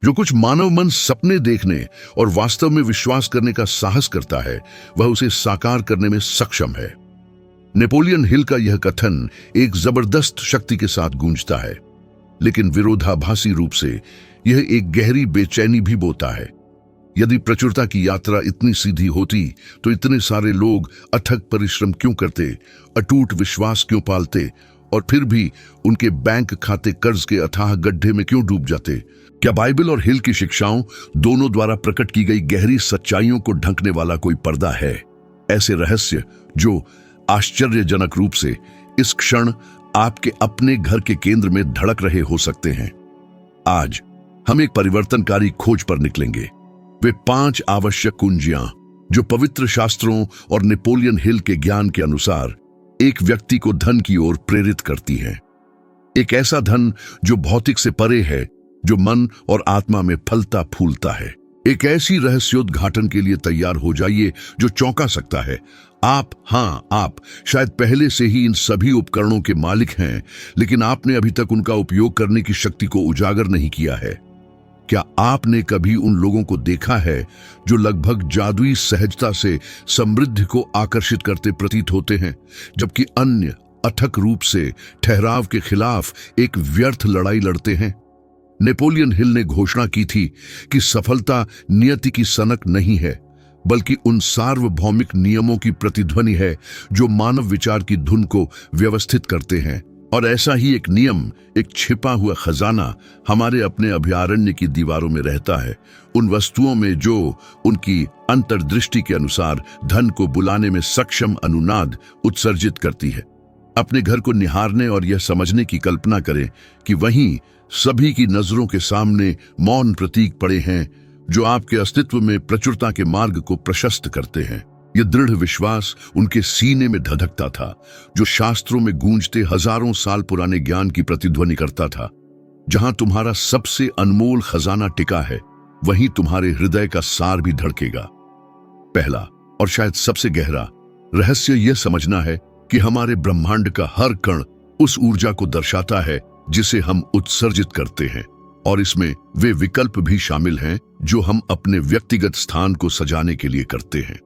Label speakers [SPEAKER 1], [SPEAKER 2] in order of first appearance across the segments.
[SPEAKER 1] जो कुछ मानव मन सपने देखने और वास्तव में विश्वास करने का साहस करता है, वह उसे साकार करने में सक्षम है। नेपोलियन हिल का यह कथन एक जबरदस्त शक्ति के साथ गूंजता है, लेकिन विरोधाभासी रूप से यह एक गहरी बेचैनी भी बोता है। यदि प्रचुरता की यात्रा इतनी सीधी होती तो इतने सारे लोग अथक परिश्रम क्यों करते, अटूट विश्वास क्यों पालते और फिर भी उनके बैंक खाते कर्ज के अथाह गड्ढे में क्यों डूब जाते? क्या बाइबल और हिल की शिक्षाओं दोनों द्वारा प्रकट की गई गहरी सच्चाइयों को ढंकने वाला कोई पर्दा है? ऐसे रहस्य जो आश्चर्यजनक रूप से इस क्षण आपके अपने घर के केंद्र में धड़क रहे हो सकते हैं। आज हम एक परिवर्तनकारी खोज पर निकलेंगे। वे 5 आवश्यक कुंजियां जो पवित्र शास्त्रों और नेपोलियन हिल के ज्ञान के अनुसार एक व्यक्ति को धन की ओर प्रेरित करती हैं। एक ऐसा धन जो भौतिक से परे है, जो मन और आत्मा में फलता फूलता है। एक ऐसी रहस्योद्घाटन के लिए तैयार हो जाइए जो चौंका सकता है। आप शायद पहले से ही इन सभी उपकरणों के मालिक हैं, लेकिन आपने अभी तक उनका उपयोग करने की शक्ति को उजागर नहीं किया है। क्या आपने कभी उन लोगों को देखा है जो लगभग जादुई सहजता से समृद्धि को आकर्षित करते प्रतीत होते हैं, जबकि अन्य अथक रूप से ठहराव के खिलाफ एक व्यर्थ लड़ाई लड़ते हैं? नेपोलियन हिल ने घोषणा की थी कि सफलता नियति की सनक नहीं है, बल्कि उन सार्वभौमिक नियमों की प्रतिध्वनि है जो मानव विचार की धुन को व्यवस्थित करते हैं। और ऐसा ही एक नियम, एक छिपा हुआ खजाना हमारे अपने अभयारण्य की दीवारों में रहता है, उन वस्तुओं में जो उनकी अंतर्दृष्टि के अनुसार धन को बुलाने में सक्षम अनुनाद उत्सर्जित करती है। अपने घर को निहारने और यह समझने की कल्पना करें कि वहीं सभी की नजरों के सामने मौन प्रतीक पड़े हैं जो आपके अस्तित्व में प्रचुरता के मार्ग को प्रशस्त करते हैं। यह दृढ़ विश्वास उनके सीने में धधकता था, जो शास्त्रों में गूंजते हजारों साल पुराने ज्ञान की प्रतिध्वनि करता था। जहां तुम्हारा सबसे अनमोल खजाना टिका है, वहीं तुम्हारे हृदय का सार भी धड़केगा। पहला और शायद सबसे गहरा रहस्य यह समझना है कि हमारे ब्रह्मांड का हर कण उस ऊर्जा को दर्शाता है जिसे हम उत्सर्जित करते हैं, और इसमें वे विकल्प भी शामिल हैं जो हम अपने व्यक्तिगत स्थान को सजाने के लिए करते हैं।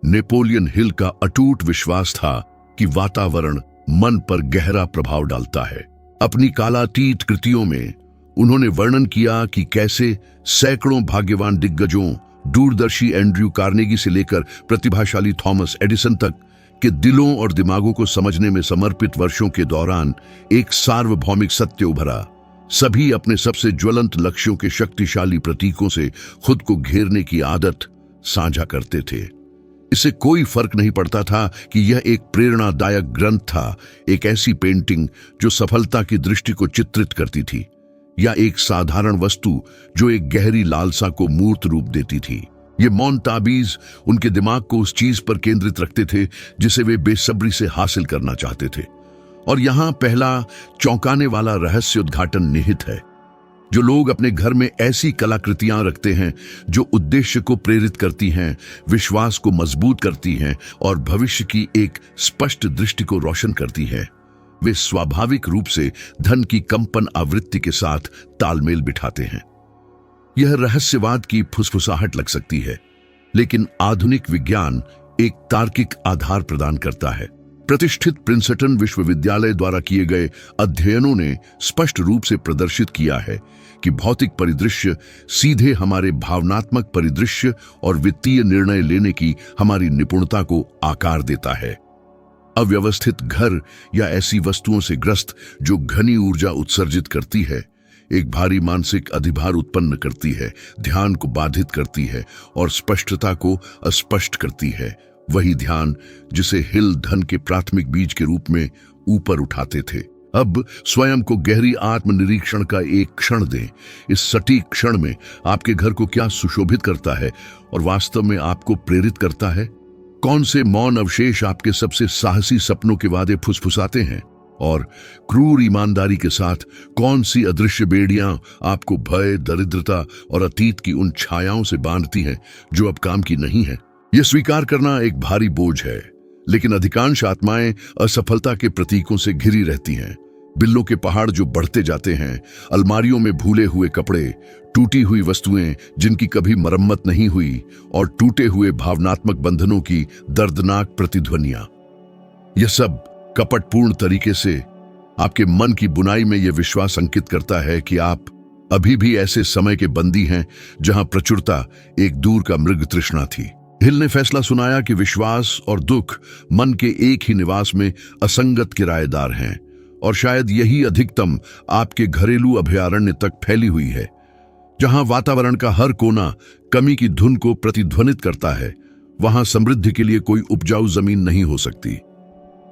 [SPEAKER 1] नेपोलियन हिल का अटूट विश्वास था कि वातावरण मन पर गहरा प्रभाव डालता है। अपनी कालातीत कृतियों में उन्होंने वर्णन किया कि कैसे सैकड़ों भाग्यवान दिग्गजों, दूरदर्शी एंड्रयू कार्नेगी से लेकर प्रतिभाशाली थॉमस एडिसन तक के दिलों और दिमागों को समझने में समर्पित वर्षों के दौरान एक सार्वभौमिक सत्य उभरा। सभी अपने सबसे ज्वलंत लक्ष्यों के शक्तिशाली प्रतीकों से खुद को घेरने की आदत साझा करते थे। इससे कोई फर्क नहीं पड़ता था कि यह एक प्रेरणादायक ग्रंथ था, एक ऐसी पेंटिंग जो सफलता की दृष्टि को चित्रित करती थी, या एक साधारण वस्तु जो एक गहरी लालसा को मूर्त रूप देती थी। ये मौन ताबीज उनके दिमाग को उस चीज पर केंद्रित रखते थे जिसे वे बेसब्री से हासिल करना चाहते थे। और यहां पहला चौंकाने वाला रहस्य उद्घाटन निहित है। जो लोग अपने घर में ऐसी कलाकृतियां रखते हैं जो उद्देश्य को प्रेरित करती हैं, विश्वास को मजबूत करती हैं और भविष्य की एक स्पष्ट दृष्टि को रोशन करती हैं, वे स्वाभाविक रूप से धन की कंपन आवृत्ति के साथ तालमेल बिठाते हैं। यह रहस्यवाद की फुसफुसाहट लग सकती है, लेकिन आधुनिक विज्ञान एक तार्किक आधार प्रदान करता है। प्रतिष्ठित प्रिंसटन विश्वविद्यालय द्वारा किए गए अध्ययनों ने स्पष्ट रूप से प्रदर्शित किया है कि भौतिक परिदृश्य सीधे हमारे भावनात्मक परिदृश्य और वित्तीय निर्णय लेने की हमारी निपुणता को आकार देता है। अव्यवस्थित घर या ऐसी वस्तुओं से ग्रस्त जो घनी ऊर्जा उत्सर्जित करती है, एक भारी मानसिक अधिभार उत्पन्न करती है, ध्यान को बाधित करती है और स्पष्टता को अस्पष्ट करती है। वही ध्यान जिसे हिल धन के प्राथमिक बीज के रूप में ऊपर उठाते थे। अब स्वयं को गहरी आत्मनिरीक्षण का एक क्षण दें। इस सटीक क्षण में आपके घर को क्या सुशोभित करता है और वास्तव में आपको प्रेरित करता है? कौन से मौन अवशेष आपके सबसे साहसी सपनों के वादे फुसफुसाते हैं? और क्रूर ईमानदारी के साथ कौन सी अदृश्य बेड़ियां आपको भय, दरिद्रता और अतीत की उन छायाओं से बांधती हैं जो अब काम की नहीं है? यह स्वीकार करना एक भारी बोझ है, लेकिन अधिकांश आत्माएं असफलता के प्रतीकों से घिरी रहती हैं। बिल्लों के पहाड़ जो बढ़ते जाते हैं, अलमारियों में भूले हुए कपड़े, टूटी हुई वस्तुएं जिनकी कभी मरम्मत नहीं हुई, और टूटे हुए भावनात्मक बंधनों की दर्दनाक प्रतिध्वनियां। यह सब कपटपूर्ण तरीके से आपके मन की बुनाई में यह विश्वास अंकित करता है कि आप अभी भी ऐसे समय के बंदी हैं जहां प्रचुरता एक दूर का मृग तृष्णा थी। हिल ने फैसला सुनाया कि विश्वास और दुख मन के एक ही निवास में असंगत किराएदार हैं, और शायद यही अधिकतम आपके घरेलू अभयारण्य तक फैली हुई है, जहां वातावरण का हर कोना कमी की धुन को प्रतिध्वनित करता है। वहां समृद्धि के लिए कोई उपजाऊ जमीन नहीं हो सकती।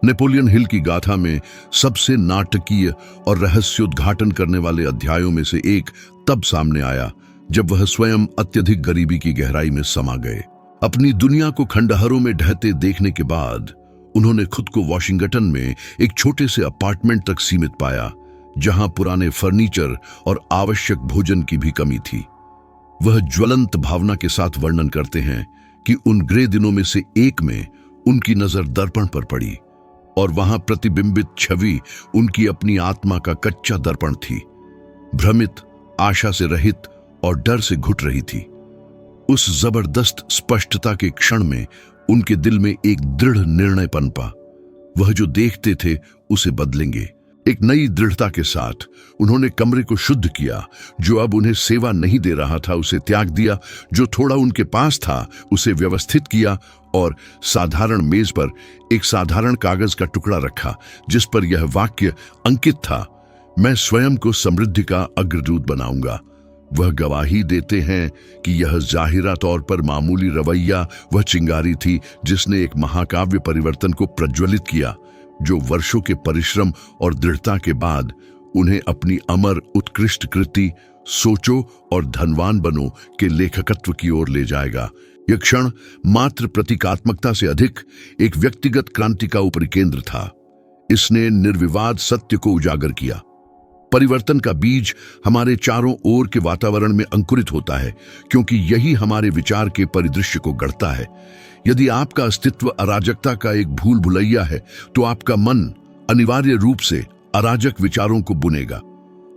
[SPEAKER 1] नेपोलियन हिल की गाथा में सबसे नाटकीय और रहस्योद्घाटन करने वाले अध्यायों में से एक तब सामने आया जब वह स्वयं अत्यधिक गरीबी की गहराई में समा गए। अपनी दुनिया को खंडहरों में ढहते देखने के बाद उन्होंने खुद को वॉशिंगटन में एक छोटे से अपार्टमेंट तक सीमित पाया, जहां पुराने फर्नीचर और आवश्यक भोजन की भी कमी थी। वह ज्वलंत भावना के साथ वर्णन करते हैं कि उन ग्रे दिनों में से एक में उनकी नजर दर्पण पर पड़ी, और वहां प्रतिबिंबित छवि उनकी अपनी आत्मा का कच्चा दर्पण थी, भ्रमित, आशा से रहित और डर से घुट रही थी। उस जबरदस्त स्पष्टता के क्षण में उनके दिल में एक दृढ़ निर्णय पनपा। वह जो देखते थे उसे बदलेंगे। एक नई दृढ़ता के साथ उन्होंने कमरे को शुद्ध किया। जो अब उन्हें सेवा नहीं दे रहा था उसे त्याग दिया, जो थोड़ा उनके पास था उसे व्यवस्थित किया, और साधारण मेज पर एक साधारण कागज का टुकड़ा रखा जिस पर यह वाक्य अंकित था, मैं स्वयं को समृद्धि का अग्रदूत बनाऊंगा। वह गवाही देते हैं कि यह जाहिरा तौर पर मामूली रवैया वह चिंगारी थी जिसने एक महाकाव्य परिवर्तन को प्रज्वलित किया, जो वर्षों के परिश्रम और दृढ़ता के बाद उन्हें अपनी अमर उत्कृष्ट कृति सोचो और धनवान बनो के लेखकत्व की ओर ले जाएगा। यह क्षण मात्र प्रतीकात्मकता से अधिक एक व्यक्तिगत क्रांति का ऊपरी केंद्र था। इसने निर्विवाद सत्य को उजागर किया। परिवर्तन का बीज हमारे चारों ओर के वातावरण में अंकुरित होता है, क्योंकि यही हमारे विचार के परिदृश्य को गढ़ता है। यदि आपका अस्तित्व अराजकता का एक भूल भुलैया है, तो आपका मन अनिवार्य रूप से अराजक विचारों को बुनेगा।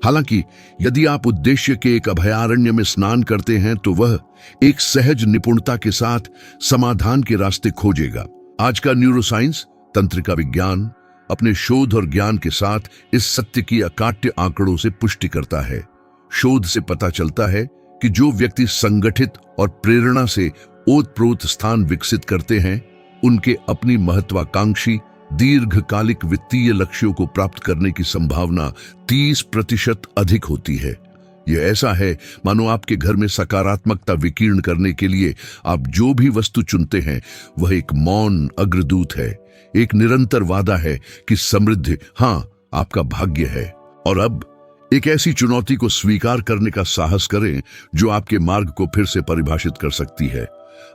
[SPEAKER 1] हालांकि यदि आप उद्देश्य के एक अभयारण्य में स्नान करते हैं, तो वह एक सहज निपुणता के साथ समाधान के रास्ते खोजेगा। आज का न्यूरोसाइंस, तंत्रिका विज्ञान, अपने शोध और ज्ञान के साथ इस सत्य की अकाट्य आंकड़ों से पुष्टि करता है। शोध से पता चलता है कि जो व्यक्ति संगठित और प्रेरणा से ओतप्रोत स्थान विकसित करते हैं, उनके अपनी महत्वाकांक्षी दीर्घकालिक वित्तीय लक्ष्यों को प्राप्त करने की संभावना 30% अधिक होती है। यह ऐसा है मानो आपके घर में सकारात्मकता विकीर्ण करने के लिए आप जो भी वस्तु चुनते हैं वह एक मौन अग्रदूत है, एक निरंतर वादा है कि समृद्धि, हाँ, आपका भाग्य है। और अब एक ऐसी चुनौती को स्वीकार करने का साहस करें जो आपके मार्ग को फिर से परिभाषित कर सकती है।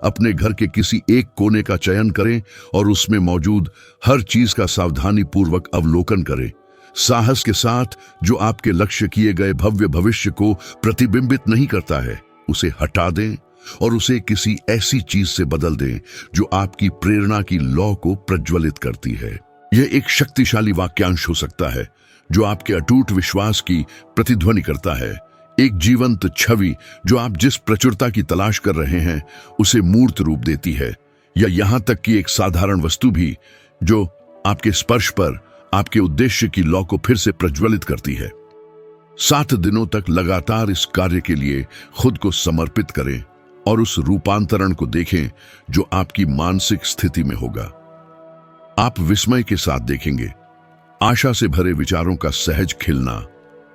[SPEAKER 1] अपने घर के किसी एक कोने का चयन करें और उसमें मौजूद हर चीज का सावधानी पूर्वक अवलोकन करें। साहस के साथ जो आपके लक्ष्य किए गए भव्य भविष्य को प्रतिबिंबित नहीं करता है, उसे हटा दें और उसे किसी ऐसी चीज से बदल दें जो आपकी प्रेरणा की लौ को प्रज्वलित करती है। यह एक शक्तिशाली वाक्यांश हो सकता है जो आपके अटूट विश्वास की प्रतिध्वनि करता है, एक जीवंत छवि जो आप जिस प्रचुरता की तलाश कर रहे हैं उसे मूर्त रूप देती है, या यहां तक कि एक साधारण वस्तु भी जो आपके स्पर्श पर आपके उद्देश्य की लौ को फिर से प्रज्वलित करती है। 7 दिनों तक लगातार इस कार्य के लिए खुद को समर्पित करें और उस रूपांतरण को देखें जो आपकी मानसिक स्थिति में होगा। आप विस्मय के साथ देखेंगे आशा से भरे विचारों का सहज खिलना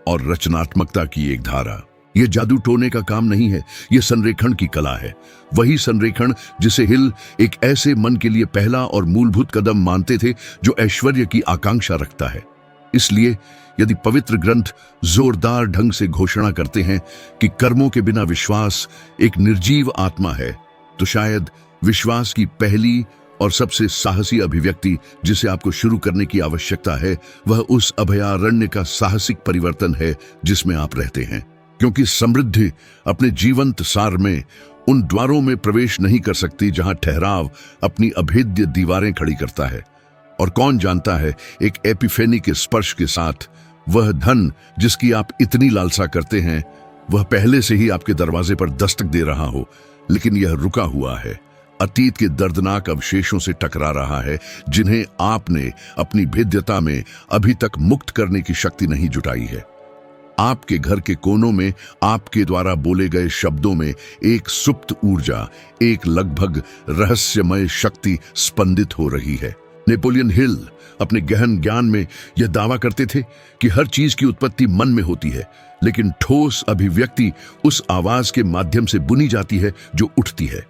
[SPEAKER 1] और रचनात्मकता की एक धारा। यह जादू टोने का काम नहीं है, यह संरेखण की कला है। वही संरेखण जिसे हिल एक ऐसे मन के लिए पहला और मूलभूत कदम मानते थे जो ऐश्वर्य की आकांक्षा रखता है। इसलिए यदि पवित्र ग्रंथ जोरदार ढंग से घोषणा करते हैं कि कर्मों के बिना विश्वास एक निर्जीव आत्मा है, तो शायद विश्वास की पहली और सबसे साहसी अभिव्यक्ति जिसे आपको शुरू करने की आवश्यकता है वह उस अभयारण्य का साहसिक परिवर्तन है जिसमें आप रहते हैं। क्योंकि समृद्धि अपने जीवंत सार में उन द्वारों में प्रवेश नहीं कर सकती जहां ठहराव अपनी अभेद्य दीवारें खड़ी करता है, और कौन जानता है, एक एपिफेनी के स्पर्श के साथ वह धन जिसकी आप इतनी लालसा करते हैं, वह पहले से ही आपके दरवाजे पर दस्तक दे रहा हो, लेकिन यह रुका हुआ है, अतीत के दर्दनाक अवशेषों से टकरा रहा है, जिन्हें आपने अपनी भेद्यता में अभी तक मुक्त करने की शक्ति नहीं जुटाई है। आपके घर के कोनों में आपके द्वारा बोले गए शब्दों में एक सुप्त ऊर्जा, एक लगभग रहस्यमय शक्ति स्पंदित हो रही है। नेपोलियन हिल अपने गहन ज्ञान में यह दावा करते थे कि हर चीज की उत्पत्ति मन में होती है, लेकिन ठोस अभिव्यक्ति उस आवाज के माध्यम से बुनी जाती है जो उठती है।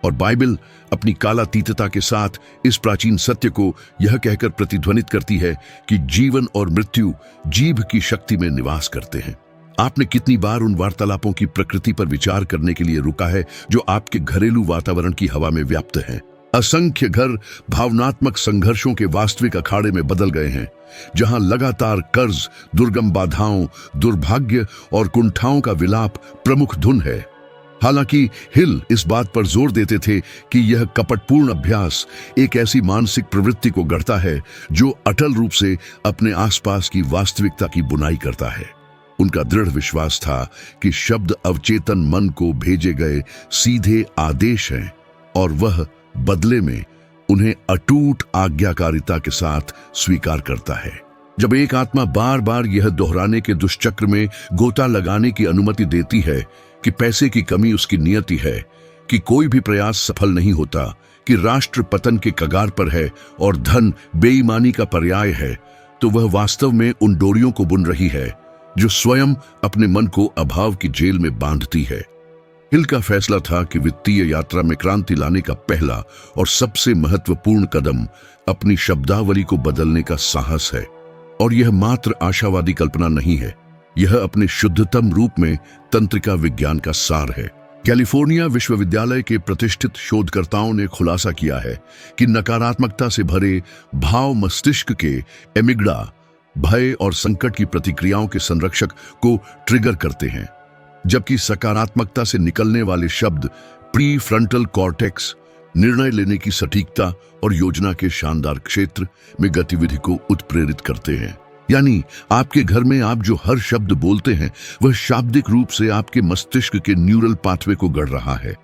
[SPEAKER 1] और बाइबल अपनी कालातीतता के साथ इस प्राचीन सत्य को यह कहकर प्रतिध्वनित करती है कि जीवन और मृत्यु जीभ की शक्ति में निवास करते हैं। आपने कितनी बार उन वार्तालापों की प्रकृति पर विचार करने के लिए रुका है जो आपके घरेलू वातावरण की हवा में व्याप्त हैं? असंख्य घर भावनात्मक संघर्षों के वास्तविक अखाड़े में बदल गए हैं, जहां लगातार कर्ज, दुर्गम बाधाओं, दुर्भाग्य और कुंठाओं का विलाप प्रमुख धुन है। हालांकि हिल इस बात पर जोर देते थे कि यह कपटपूर्ण अभ्यास एक ऐसी मानसिक प्रवृत्ति को गढ़ता है जो अटल रूप से अपने आसपास की वास्तविकता की बुनाई करता है। उनका दृढ़ विश्वास था कि शब्द अवचेतन मन को भेजे गए सीधे आदेश हैं और वह बदले में उन्हें अटूट आज्ञाकारिता के साथ स्वीकार करता है। जब एक आत्मा बार बार यह दोहराने के दुष्चक्र में गोता लगाने की अनुमति देती है कि पैसे की कमी उसकी नियति है, कि कोई भी प्रयास सफल नहीं होता, कि राष्ट्र पतन के कगार पर है और धन बेईमानी का पर्याय है, तो वह वास्तव में उन डोरियों को बुन रही है जो स्वयं अपने मन को अभाव की जेल में बांधती है। हिल का फैसला था कि वित्तीय यात्रा में क्रांति लाने का पहला और सबसे महत्वपूर्ण कदम अपनी शब्दावली को बदलने का साहस है। और यह मात्र आशावादी कल्पना नहीं है, यह अपने शुद्धतम रूप में तंत्रिका विज्ञान का सार है। कैलिफोर्निया विश्वविद्यालय के प्रतिष्ठित शोधकर्ताओं ने खुलासा किया है कि नकारात्मकता से भरे भाव मस्तिष्क के एमिग्डा भय और संकट की प्रतिक्रियाओं के संरक्षक को ट्रिगर करते हैं, जबकि सकारात्मकता से निकलने वाले शब्द प्री फ्रंटल कॉर्टेक्स निर्णय लेने की सटीकता और योजना के शानदार क्षेत्र में गतिविधि को उत्प्रेरित करते हैं। यानी आपके घर में आप जो हर शब्द बोलते हैं वह शाब्दिक रूप से आपके मस्तिष्क के न्यूरल पाथवे को गढ़ रहा है,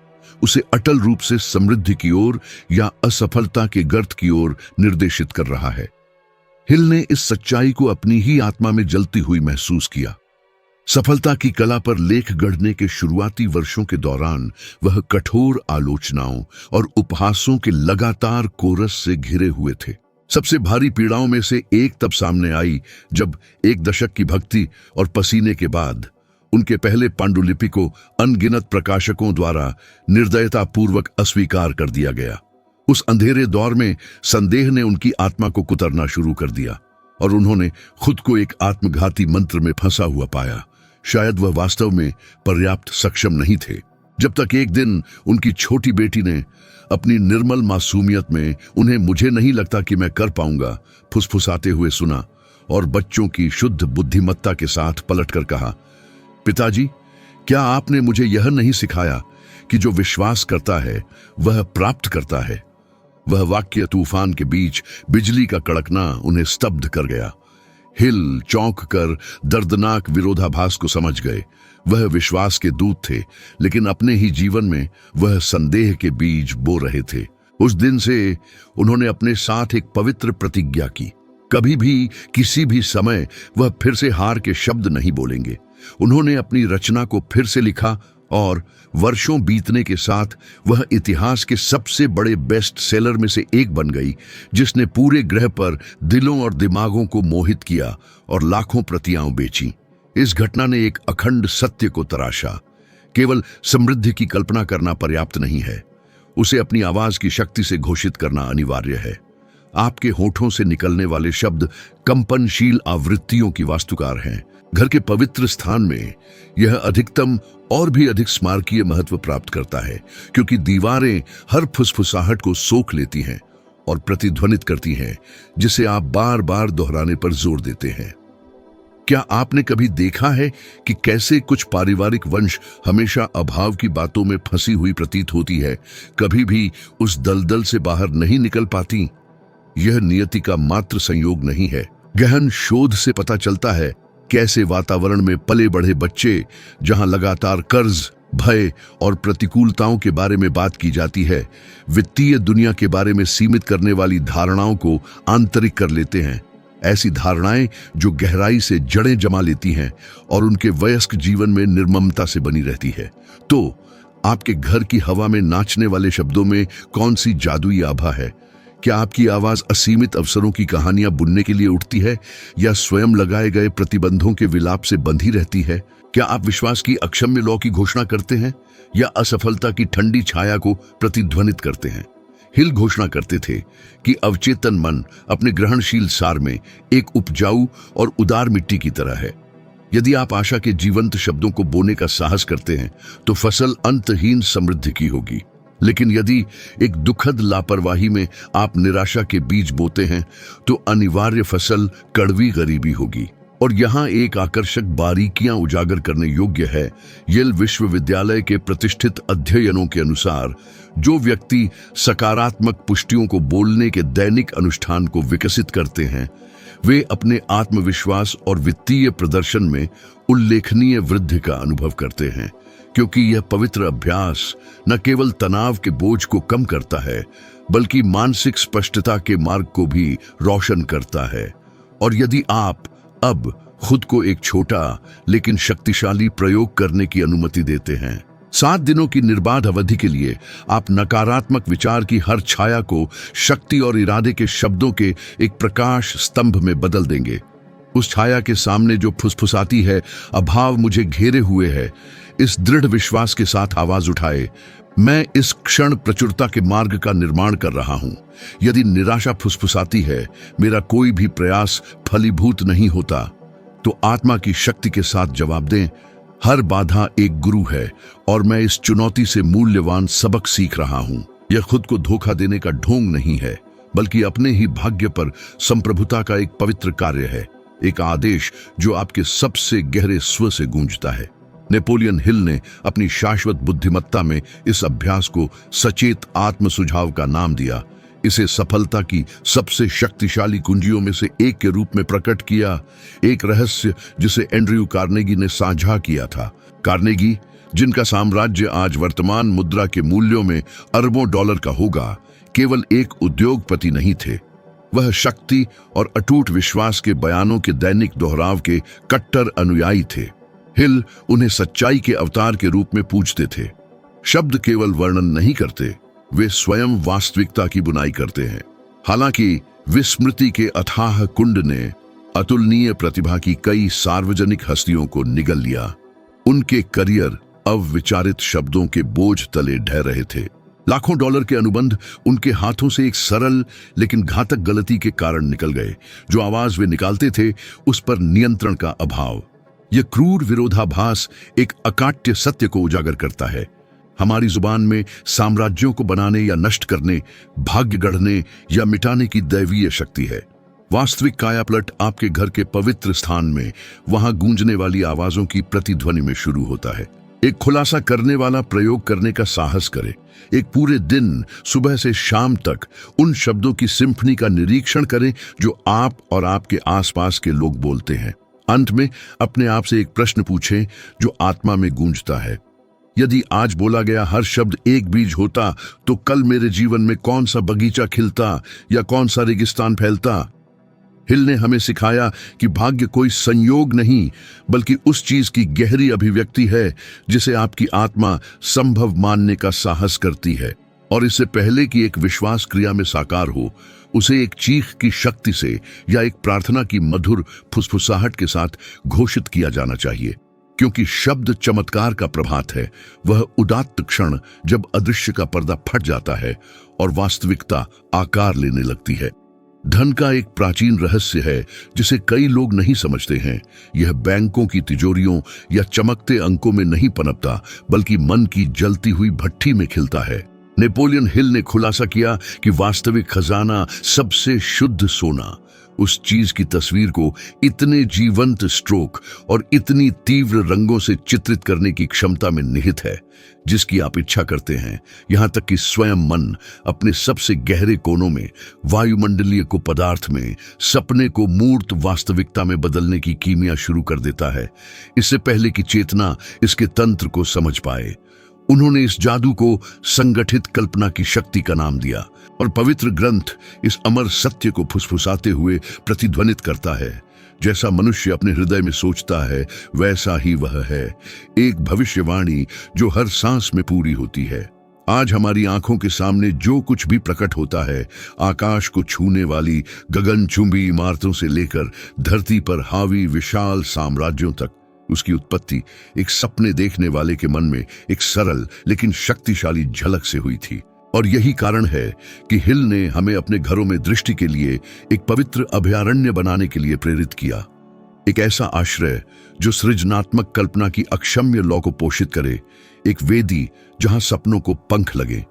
[SPEAKER 1] उसे अटल रूप से समृद्धि की ओर या असफलता के गर्त की ओर निर्देशित कर रहा है। हिल ने इस सच्चाई को अपनी ही आत्मा में जलती हुई महसूस किया। सफलता की कला पर लेख गढ़ने के शुरुआती वर्षों के दौरान वह कठोर आलोचनाओं और उपहासों के लगातार कोरस से घिरे हुए थे। सबसे भारी पीड़ाओं में से एक तब सामने आई जब एक दशक की भक्ति और पसीने के बाद उनके पहले पांडुलिपि को अनगिनत प्रकाशकों द्वारा निर्दयतापूर्वक अस्वीकार कर दिया गया। उस अंधेरे दौर में संदेह ने उनकी आत्मा को कुतरना शुरू कर दिया और उन्होंने खुद को एक आत्मघाती मंत्र में फंसा हुआ पाया। शायद वह वास्तव में पर्याप्त सक्षम नहीं थे, जब तक एक दिन उनकी छोटी बेटी ने अपनी निर्मल मासूमियत में उन्हें मुझे नहीं लगता कि मैं कर पाऊंगा फुसफुसाते हुए सुना और बच्चों की शुद्ध बुद्धिमत्ता के साथ पलटकर कहा, पिताजी, क्या आपने मुझे यह नहीं सिखाया कि जो विश्वास करता है वह प्राप्त करता है? वह वाक्य तूफान के बीच बिजली का कड़कना उन्हें स्तब्ध कर गया। हिल चौंक कर दर्दनाक विरोधाभास को समझ गए। वह विश्वास के दूत थे, लेकिन अपने ही जीवन में वह संदेह के बीज बो रहे थे। उस दिन से उन्होंने अपने साथ एक पवित्र प्रतिज्ञा की, कभी भी किसी भी समय वह फिर से हार के शब्द नहीं बोलेंगे। उन्होंने अपनी रचना को फिर से लिखा और वर्षों बीतने के साथ वह इतिहास के सबसे बड़े बेस्ट सेलर में से एक बन गई, जिसने पूरे ग्रह पर दिलों और दिमागों को मोहित किया और लाखों प्रतियां बेची। इस घटना ने एक अखंड सत्य को तराशा। केवल समृद्धि की कल्पना करना पर्याप्त नहीं है, उसे अपनी आवाज की शक्ति से घोषित करना अनिवार्य है। आपके होठों से निकलने वाले शब्द कंपनशील आवृत्तियों की वास्तुकार हैं। घर के पवित्र स्थान में यह अधिकतम और भी अधिक स्मारकीय महत्व प्राप्त करता है, क्योंकि दीवारें हर फुसफुसाहट को सोख लेती हैं और प्रतिध्वनित करती हैं, जिसे आप बार बार दोहराने पर जोर देते हैं। क्या आपने कभी देखा है कि कैसे कुछ पारिवारिक वंश हमेशा अभाव की बातों में फंसी हुई प्रतीत होती है, कभी भी उस दलदल से बाहर नहीं निकल पाती? यह नियति का मात्र संयोग नहीं है। गहन शोध से पता चलता है कैसे वातावरण में पले बढ़े बच्चे, जहां लगातार कर्ज, भय और प्रतिकूलताओं के बारे में बात की जाती है, वित्तीय दुनिया के बारे में सीमित करने वाली धारणाओं को आंतरिक कर लेते हैं। ऐसी धारणाएं जो गहराई से जड़ें जमा लेती हैं और उनके वयस्क जीवन में निर्ममता से बनी रहती है। तो आपके घर की हवा में नाचने वाले शब्दों में कौन सी जादुई आभा है? क्या आपकी आवाज असीमित अवसरों की कहानियां बुनने के लिए उठती है, या स्वयं लगाए गए प्रतिबंधों के विलाप से बंधी रहती है? क्या आप विश्वास की अक्षम्य लौ की घोषणा करते हैं, या असफलता की ठंडी छाया को प्रतिध्वनित करते हैं? हिल घोषणा करते थे कि अवचेतन मन अपने ग्रहणशील सार में एक उपजाऊ और उदार मिट्टी की तरह है। यदि आप आशा के जीवंत शब्दों को बोने का साहस करते हैं तो फसल अंतहीन समृद्धि की होगी। लेकिन यदि एक दुखद लापरवाही में आप निराशा के बीज बोते हैं तो अनिवार्य फसल कड़वी गरीबी होगी। और यहाँ एक आकर्षक बारीकियां उजागर करने योग्य है। येल विश्वविद्यालय के प्रतिष्ठित अध्ययनों के अनुसार जो व्यक्ति सकारात्मक पुष्टियों को बोलने के दैनिक अनुष्ठान को विकसित करते हैं, वे अपने आत्मविश्वास और वित्तीय प्रदर्शन में उल्लेखनीय वृद्धि का अनुभव करते हैं, क्योंकि यह पवित्र अभ्यास न केवल तनाव के बोझ को कम करता है बल्कि मानसिक स्पष्टता के मार्ग को भी रोशन करता है। और यदि आप अब खुद को एक छोटा लेकिन शक्तिशाली प्रयोग करने की अनुमति देते हैं, 7 दिनों की निर्बाध अवधि के लिए आप नकारात्मक विचार की हर छाया को शक्ति और इरादे के शब्दों के एक प्रकाश स्तंभ में बदल देंगे। उस छाया के सामने जो फुसफुसाती है, अभाव मुझे घेरे हुए है, इस दृढ़ विश्वास के साथ आवाज उठाए, मैं इस क्षण प्रचुरता के मार्ग का निर्माण कर रहा हूं। यदि निराशा फुसफुसाती है, मेरा कोई भी प्रयास फलीभूत नहीं होता, तो आत्मा की शक्ति के साथ जवाब दें, हर बाधा एक गुरु है और मैं इस चुनौती से मूल्यवान सबक सीख रहा हूं। यह खुद को धोखा देने का ढोंग नहीं है, बल्कि अपने ही भाग्य पर संप्रभुता का एक पवित्र कार्य है, एक आदेश जो आपके सबसे गहरे स्व से गूंजता है। नेपोलियन हिल ने अपनी शाश्वत बुद्धिमत्ता में इस अभ्यास को सचेत आत्म सुझाव का नाम दिया। इसे सफलता की सबसे शक्तिशाली कुंजियों में से एक के रूप में प्रकट किया, एक रहस्य जिसे एंड्रयू कार्नेगी ने साझा किया था। कार्नेगी, जिनका साम्राज्य आज वर्तमान मुद्रा के मूल्यों में अरबों डॉलर का होगा, केवल एक उद्योगपति नहीं थे, वह शक्ति और अटूट विश्वास के बयानों के दैनिक दोहराव के कट्टर अनुयायी थे। हिल उन्हें सच्चाई के अवतार के रूप में पूजते थे। शब्द केवल वर्णन नहीं करते, वे स्वयं वास्तविकता की बुनाई करते हैं। हालांकि विस्मृति के अथाह कुंड ने अतुलनीय प्रतिभा की कई सार्वजनिक हस्तियों को निगल लिया, उनके करियर अविचारित शब्दों के बोझ तले ढह रहे थे। लाखों डॉलर के अनुबंध उनके हाथों से एक सरल लेकिन घातक गलती के कारण निकल गए। जो आवाज वे निकालते थे, उस पर नियंत्रण का अभाव। यह क्रूर विरोधाभास एक अकाट्य सत्य को उजागर करता है। हमारी जुबान में साम्राज्यों को बनाने या नष्ट करने, भाग्य गढ़ने या मिटाने की दैवीय शक्ति है। वास्तविक कायापलट आपके घर के पवित्र स्थान में, वहां गूंजने वाली आवाजों की प्रतिध्वनि में शुरू होता है। एक खुलासा करने वाला प्रयोग करने का साहस करें। एक पूरे दिन सुबह से शाम तक उन शब्दों की सिम्फनी का निरीक्षण करें जो आप और आपके आसपास के लोग बोलते हैं। अंत में अपने आप से एक प्रश्न पूछें जो आत्मा में गूंजता है, यदि आज बोला गया हर शब्द एक बीज होता तो कल मेरे जीवन में कौन सा बगीचा खिलता या कौन सा रेगिस्तान फैलता। हिल ने हमें सिखाया कि भाग्य कोई संयोग नहीं, बल्कि उस चीज की गहरी अभिव्यक्ति है जिसे आपकी आत्मा संभव मानने का साहस करती है, और इससे पहले कि एक विश्वास क्रिया में साकार हो, उसे एक चीख की शक्ति से या एक प्रार्थना की मधुर फुसफुसाहट के साथ घोषित किया जाना चाहिए। क्योंकि शब्द चमत्कार का प्रभात है, वह उदात्त क्षण जब अदृश्य का पर्दा फट जाता है और वास्तविकता आकार लेने लगती है। धन का एक प्राचीन रहस्य है जिसे कई लोग नहीं समझते हैं। यह बैंकों की तिजोरियों या चमकते अंकों में नहीं पनपता, बल्कि मन की जलती हुई भट्ठी में खिलता है। नेपोलियन हिल ने खुलासा किया कि वास्तविक खजाना सबसे शुद्ध सोना, उस चीज की तस्वीर को इतने जीवंत स्ट्रोक और इतनी तीव्र रंगों से चित्रित करने की क्षमता में निहित है जिसकी आप इच्छा करते हैं। यहां तक कि स्वयं मन अपने सबसे गहरे कोनों में वायुमंडलीय को पदार्थ में, सपने को मूर्त वास्तविकता में बदलने की कीमिया शुरू कर देता है, इससे पहले कि चेतना इसके तंत्र को समझ पाए। उन्होंने इस जादू को संगठित कल्पना की शक्ति का नाम दिया और पवित्र ग्रंथ इस अमर सत्य को फुसफुसाते हुए प्रतिध्वनित करता है, जैसा मनुष्य अपने हृदय में सोचता है वैसा ही वह है। एक भविष्यवाणी जो हर सांस में पूरी होती है। आज हमारी आंखों के सामने जो कुछ भी प्रकट होता है, आकाश को छूने वाली गगनचुंबी इमारतों से लेकर धरती पर हावी विशाल साम्राज्यों तक, उसकी उत्पत्ति एक सपने देखने वाले के मन में एक सरल लेकिन शक्तिशाली झलक से हुई थी। और यही कारण है कि हिल ने हमें अपने घरों में दृष्टि के लिए एक पवित्र अभयारण्य बनाने के लिए प्रेरित किया। एक ऐसा आश्रय जो सृजनात्मक कल्पना की अक्षम्य लौ को पोषित करे, एक वेदी जहां सपनों को पंख लगे।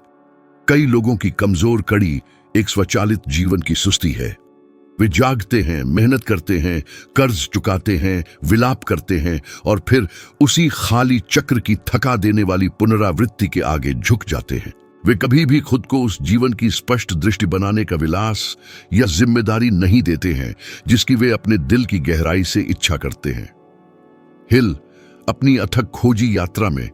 [SPEAKER 1] कई लोगों की कमजोर कड़ी एक स्वचालित जीवन की सुस्ती है। वे जागते हैं, मेहनत करते हैं, कर्ज चुकाते हैं, विलाप करते हैं और फिर उसी खाली चक्र की थका देने वाली पुनरावृत्ति के आगे झुक जाते हैं। वे कभी भी खुद को उस जीवन की स्पष्ट दृष्टि बनाने का विलास या जिम्मेदारी नहीं देते हैं जिसकी वे अपने दिल की गहराई से इच्छा करते हैं। हिल अपनी अथक खोजी यात्रा में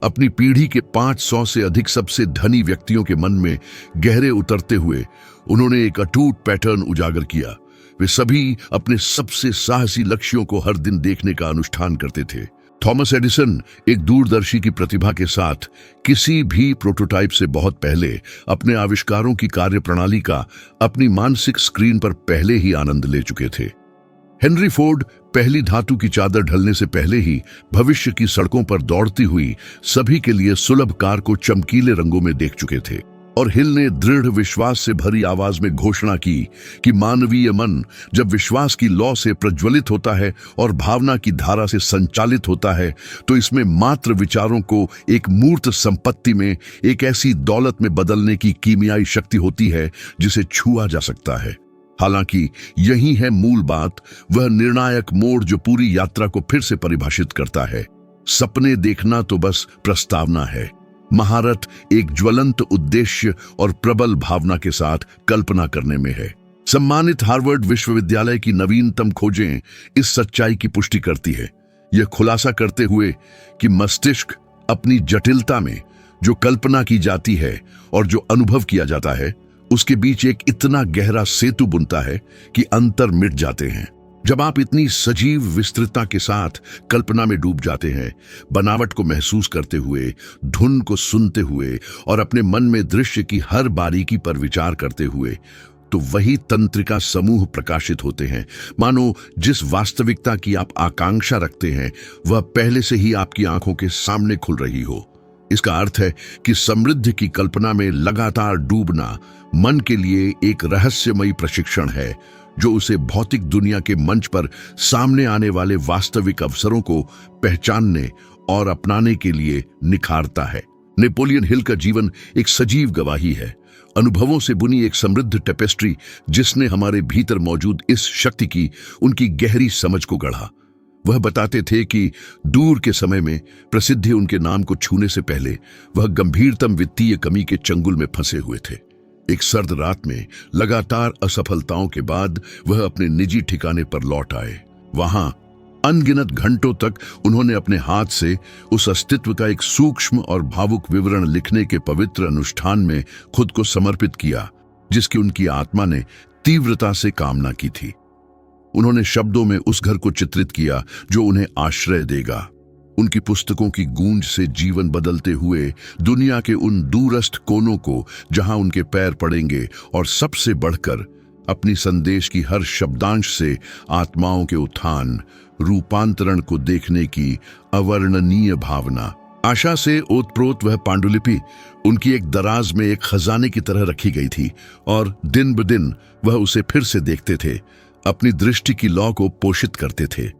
[SPEAKER 1] अपनी पीढ़ी के 500 से अधिक सबसे धनी व्यक्तियों के मन में गहरे उतरते हुए उन्होंने एक अटूट पैटर्न उजागर किया। वे सभी अपने सबसे साहसी लक्ष्यों को हर दिन देखने का अनुष्ठान करते थे। थॉमस एडिसन एक दूरदर्शी की प्रतिभा के साथ किसी भी प्रोटोटाइप से बहुत पहले अपने आविष्कारों की कार्यप्रणाली का अपनी मानसिक स्क्रीन पर पहले ही आनंद ले चुके थे। हेनरी फोर्ड पहली धातु की चादर ढलने से पहले ही भविष्य की सड़कों पर दौड़ती हुई सभी के लिए सुलभ कार को चमकीले रंगों में देख चुके थे। और हिल ने दृढ़ विश्वास से भरी आवाज में घोषणा की कि मानवीय मन जब विश्वास की लौ से प्रज्वलित होता है और भावना की धारा से संचालित होता है तो इसमें मात्र विचारों को एक मूर्त संपत्ति में, एक ऐसी दौलत में बदलने की कीमियाई शक्ति होती है जिसे छुआ जा सकता है। हालांकि यही है मूल बात, वह निर्णायक मोड़ जो पूरी यात्रा को फिर से परिभाषित करता है। सपने देखना तो बस प्रस्तावना है, महारत एक ज्वलंत उद्देश्य और प्रबल भावना के साथ कल्पना करने में है। सम्मानित हार्वर्ड विश्वविद्यालय की नवीनतम खोजें इस सच्चाई की पुष्टि करती है, यह खुलासा करते हुए कि मस्तिष्क अपनी जटिलता में जो कल्पना की जाती है और जो अनुभव किया जाता है उसके बीच एक इतना गहरा सेतु बुनता है कि अंतर मिट जाते हैं। जब आप इतनी सजीव विस्तृतता के साथ कल्पना में डूब जाते हैं, बनावट को महसूस करते हुए, धुन को सुनते हुए और अपने मन में दृश्य की हर बारीकी पर विचार करते हुए, तो वही तंत्रिका समूह प्रकाशित होते हैं। मानो जिस वास्तविकता की आप आकांक्षा रखते हैं वह पहले से ही आपकी आंखों के सामने खुल रही हो। इसका अर्थ है कि समृद्धि की कल्पना में लगातार डूबना मन के लिए एक रहस्यमयी प्रशिक्षण है जो उसे भौतिक दुनिया के मंच पर सामने आने वाले वास्तविक अवसरों को पहचानने और अपनाने के लिए निखारता है। नेपोलियन हिल का जीवन एक सजीव गवाही है, अनुभवों से बुनी एक समृद्ध टेपेस्ट्री जिसने हमारे भीतर मौजूद इस शक्ति की उनकी गहरी समझ को गढ़ा। वह बताते थे कि दूर के समय में प्रसिद्धि उनके नाम को छूने से पहले वह गंभीरतम वित्तीय कमी के चंगुल में फंसे हुए थे। एक सर्द रात में लगातार असफलताओं के बाद वह अपने निजी ठिकाने पर लौट आए। वहां अनगिनत घंटों तक उन्होंने अपने हाथ से उस अस्तित्व का एक सूक्ष्म और भावुक विवरण लिखने के पवित्र अनुष्ठान में खुद को समर्पित किया जिसकी उनकी आत्मा ने तीव्रता से कामना की थी। उन्होंने शब्दों में उस घर को चित्रित किया जो उन्हें आश्रय देगा। उनकी पुस्तकों की गूंज से जीवन बदलते हुए दुनिया के उन दूरस्थ कोनों को जहां उनके पैर पड़ेंगे, और सबसे बढ़कर अपनी संदेश की हर शब्दांश से आत्माओं के उत्थान, रूपांतरण को देखने की अवर्णनीय भावना। आशा से ओतप्रोत वह पांडुलिपि उनकी एक दराज में एक खजाने की तरह रखी गई थी और दिन ब दिन वह उसे फिर से देखते थे, अपनी दृष्टि की लौ को पोषित करते थे।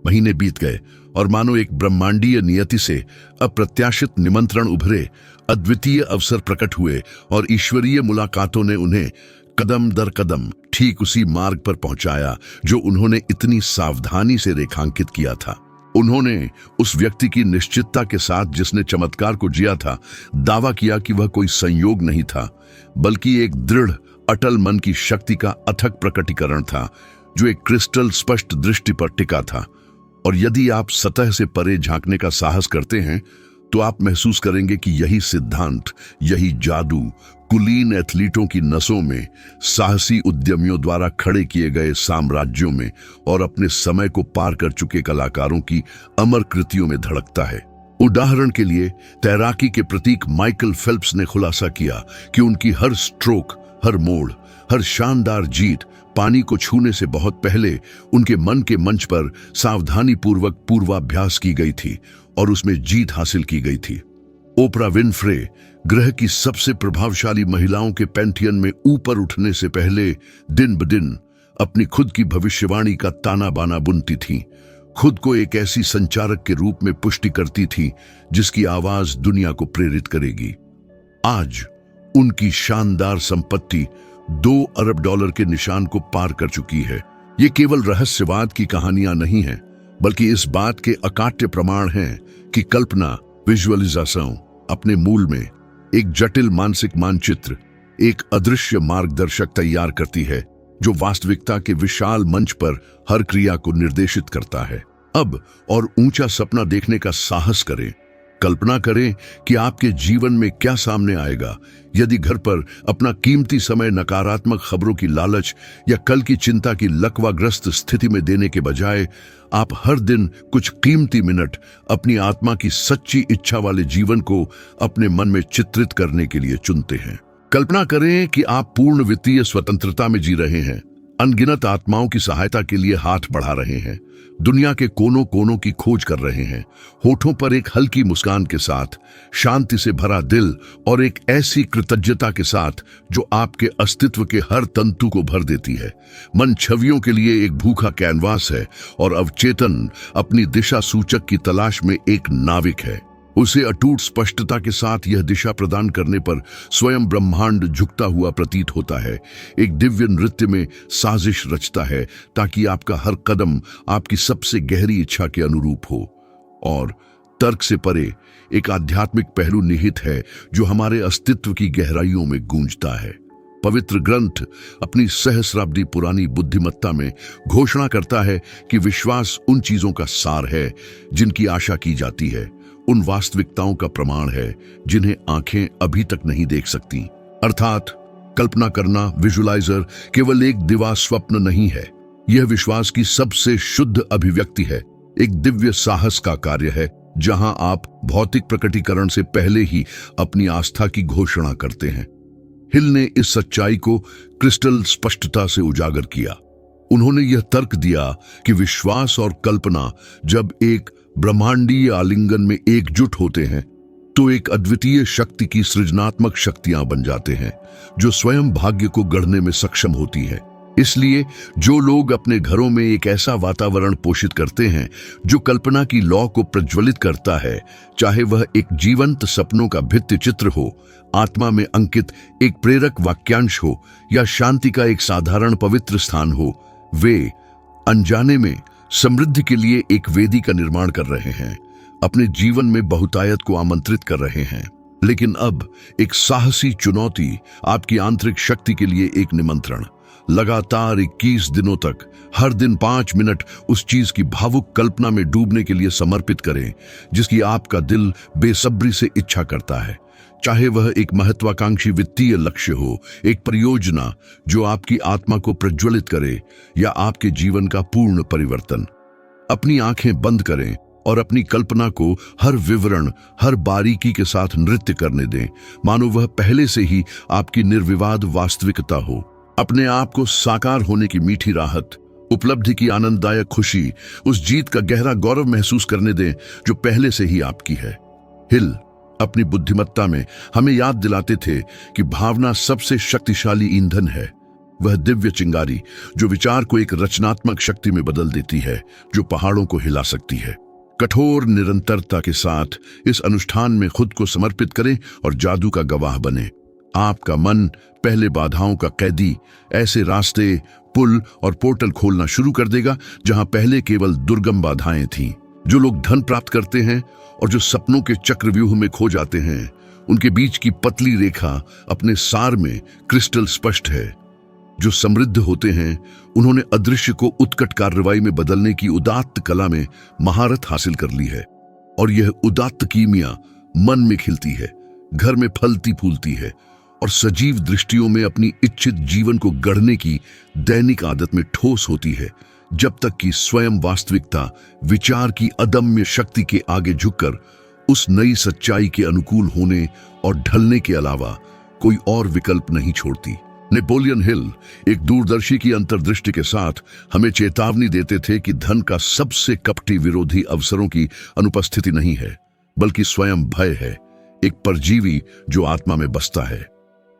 [SPEAKER 1] महीने बीत गए और मानो एक ब्रह्मांडीय नियति से अप्रत्याशित निमंत्रण उभरे, अद्वितीय अवसर प्रकट हुए और ईश्वरीय मुलाकातों ने उन्हें कदम दर कदम ठीक उसी मार्ग पर पहुंचाया जो उन्होंने इतनी सावधानी से रेखांकित किया था। उन्होंने उस व्यक्ति की निश्चितता के साथ जिसने चमत्कार को जिया था दावा किया कि वह कोई संयोग नहीं था, बल्कि एक दृढ़ अटल मन की शक्ति का अथक प्रकटीकरण था जो एक क्रिस्टल स्पष्ट दृष्टि पर टिका था। और यदि आप सतह से परे झांकने का साहस करते हैं तो आप महसूस करेंगे कि यही सिद्धांत, यही जादू कुलीन एथलीटों की नसों में, साहसी उद्यमियों द्वारा खड़े किए गए साम्राज्यों में और अपने समय को पार कर चुके कलाकारों की अमर कृतियों में धड़कता है। उदाहरण के लिए तैराकी के प्रतीक माइकल फेल्प्स ने खुलासा किया कि उनकी हर स्ट्रोक, हर मोड़, हर शानदार जीत पानी को छूने से बहुत पहले उनके मन के मंच पर सावधानी पूर्वक पूर्वाभ्यास की गई थी और उसमें जीत हासिल की गई थी। ओपरा विनफ्रे ग्रह की सबसे प्रभावशाली महिलाओं के पैंथियन में ऊपर उठने से पहले दिन ब दिन अपनी खुद की भविष्यवाणी का ताना बाना बुनती थी, खुद को एक ऐसी संचारक के रूप में पुष्टि करती थी जिसकी आवाज दुनिया को प्रेरित करेगी। आज उनकी शानदार संपत्ति $2 अरब के निशान को पार कर चुकी है। ये केवल रहस्यवाद की कहानियां नहीं हैं, बल्कि इस बात के अकाट्य प्रमाण हैं कि कल्पना, विजुअलाइजेशन अपने मूल में एक जटिल मानसिक मानचित्र, एक अदृश्य मार्गदर्शक तैयार करती है जो वास्तविकता के विशाल मंच पर हर क्रिया को निर्देशित करता है। अब और ऊंचा सपना देखने का साहस करें। कल्पना करें कि आपके जीवन में क्या सामने आएगा यदि घर पर अपना कीमती समय नकारात्मक खबरों की लालच या कल की चिंता की लकवाग्रस्त स्थिति में देने के बजाय आप हर दिन कुछ कीमती मिनट अपनी आत्मा की सच्ची इच्छा वाले जीवन को अपने मन में चित्रित करने के लिए चुनते हैं। कल्पना करें कि आप पूर्ण वित्तीय स्वतंत्रता में जी रहे हैं, अनगिनत आत्माओं की सहायता के लिए हाथ बढ़ा रहे हैं, दुनिया के कोनों कोनों की खोज कर रहे हैं, होठों पर एक हल्की मुस्कान के साथ, शांति से भरा दिल और एक ऐसी कृतज्ञता के साथ जो आपके अस्तित्व के हर तंतु को भर देती है। मन छवियों के लिए एक भूखा कैनवास है और अवचेतन अपनी दिशा सूचक की तलाश में एक नाविक है। उसे अटूट स्पष्टता के साथ यह दिशा प्रदान करने पर स्वयं ब्रह्मांड झुकता हुआ प्रतीत होता है, एक दिव्य नृत्य में साजिश रचता है ताकि आपका हर कदम आपकी सबसे गहरी इच्छा के अनुरूप हो। और तर्क से परे एक आध्यात्मिक पहलू निहित है जो हमारे अस्तित्व की गहराइयों में गूंजता है। पवित्र ग्रंथ अपनी सहस्राब्दी पुरानी बुद्धिमत्ता में घोषणा करता है कि विश्वास उन चीजों का सार है जिनकी आशा की जाती है, उन वास्तविकताओं का प्रमाण है जिन्हें आंखें अभी तक नहीं देख सकती। अर्थात कल्पना करना, विजुअलाइजर केवल एक दिवा स्वप्न नहीं है, यह विश्वास की सबसे शुद्ध अभिव्यक्ति है, एक दिव्य साहस का कार्य है जहां आप भौतिक प्रकटीकरण से पहले ही अपनी आस्था की घोषणा करते हैं। हिल ने इस सच्चाई को क्रिस्टल स्पष्टता से उजागर किया। उन्होंने यह तर्क दिया कि विश्वास और कल्पना जब एक ब्रह्मांडीय आलिंगन में एकजुट होते हैं तो एक अद्वितीय शक्ति की सृजनात्मक शक्तियां बन जाते हैं जो स्वयं भाग्य को गढ़ने में सक्षम होती है। इसलिए जो लोग अपने घरों में एक ऐसा वातावरण पोषित करते हैं जो कल्पना की लौ को प्रज्वलित करता है, चाहे वह एक जीवंत सपनों का भित्ति चित्र हो, आत्मा में अंकित एक प्रेरक वाक्यांश हो या शांति का एक साधारण पवित्र स्थान हो, वे अनजाने में समृद्धि के लिए एक वेदी का निर्माण कर रहे हैं, अपने जीवन में बहुतायत को आमंत्रित कर रहे हैं। लेकिन अब एक साहसी चुनौती, आपकी आंतरिक शक्ति के लिए एक निमंत्रण। लगातार 21 दिनों तक हर दिन 5 मिनट उस चीज की भावुक कल्पना में डूबने के लिए समर्पित करें जिसकी आपका दिल बेसब्री से इच्छा करता है, चाहे वह एक महत्वाकांक्षी वित्तीय लक्ष्य हो, एक परियोजना जो आपकी आत्मा को प्रज्वलित करे या आपके जीवन का पूर्ण परिवर्तन। अपनी आंखें बंद करें और अपनी कल्पना को हर विवरण, हर बारीकी के साथ नृत्य करने दें, मानो वह पहले से ही आपकी निर्विवाद वास्तविकता हो। अपने आप को साकार होने की मीठी राहत, उपलब्धि की आनंददायक खुशी, उस जीत का गहरा गौरव महसूस करने दें जो पहले से ही आपकी है। हिल अपनी बुद्धिमत्ता में हमें याद दिलाते थे कि भावना सबसे शक्तिशाली ईंधन है, वह दिव्य चिंगारी जो विचार को एक रचनात्मक शक्ति में बदल देती है जो पहाड़ों को हिला सकती है। कठोर निरंतरता के साथ इस अनुष्ठान में खुद को समर्पित करें और जादू का गवाह बने। आपका मन पहले बाधाओं का कैदी ऐसे रास्ते, पुल और पोर्टल खोलना शुरू कर देगा जहां पहले केवल दुर्गम बाधाएं थीं। जो लोग धन प्राप्त करते हैं और जो सपनों के चक्रव्यूह में खो जाते हैं, उनके बीच की पतली रेखा अपने सार में क्रिस्टल स्पष्ट है। जो समृद्ध होते हैं, उन्होंने अदृश्य को उत्कट कार्रवाई में बदलने की उदात्त कला में महारत हासिल कर ली है, और यह उदात्त कीमिया मन में खिलती है, घर में फलती फूलती है और सजीव दृष्टियों में अपनी इच्छित जीवन को गढ़ने की दैनिक आदत में ठोस होती है, जब तक कि स्वयं वास्तविकता विचार की अदम्य शक्ति के आगे झुककर उस नई सच्चाई के अनुकूल होने और ढलने के अलावा कोई और विकल्प नहीं छोड़ती। नेपोलियन हिल एक दूरदर्शी की अंतर्दृष्टि के साथ हमें चेतावनी देते थे कि धन का सबसे कपटी विरोधी अवसरों की अनुपस्थिति नहीं है, बल्कि स्वयं भय है, एक परजीवी जो आत्मा में बसता है।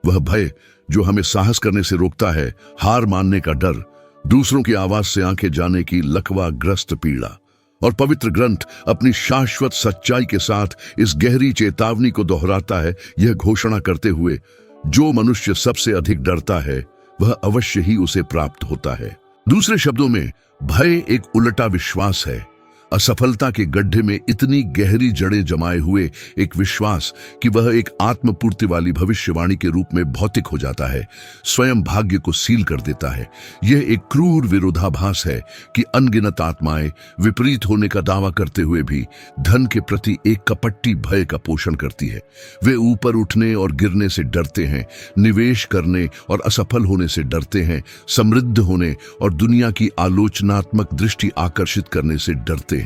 [SPEAKER 1] वह भय जो हमें साहस करने से रोकता है, हार मानने का डर, दूसरों की आवाज से आंखें जाने की लकवाग्रस्त पीड़ा। और पवित्र ग्रंथ अपनी शाश्वत सच्चाई के साथ इस गहरी चेतावनी को दोहराता है, यह घोषणा करते हुए, जो मनुष्य सबसे अधिक डरता है वह अवश्य ही उसे प्राप्त होता है। दूसरे शब्दों में, भय एक उलटा विश्वास है, असफलता के गड्ढे में इतनी गहरी जड़ें जमाए हुए एक विश्वास कि वह एक आत्मपूर्ति वाली भविष्यवाणी के रूप में भौतिक हो जाता है, स्वयं भाग्य को सील कर देता है। यह एक क्रूर विरोधाभास है कि अनगिनत आत्माएं विपरीत होने का दावा करते हुए भी धन के प्रति एक कपटी भय का पोषण करती है। वे ऊपर उठने और गिरने से डरते हैं, निवेश करने और असफल होने से डरते हैं, समृद्ध होने और दुनिया की आलोचनात्मक दृष्टि आकर्षित करने से डरते हैं।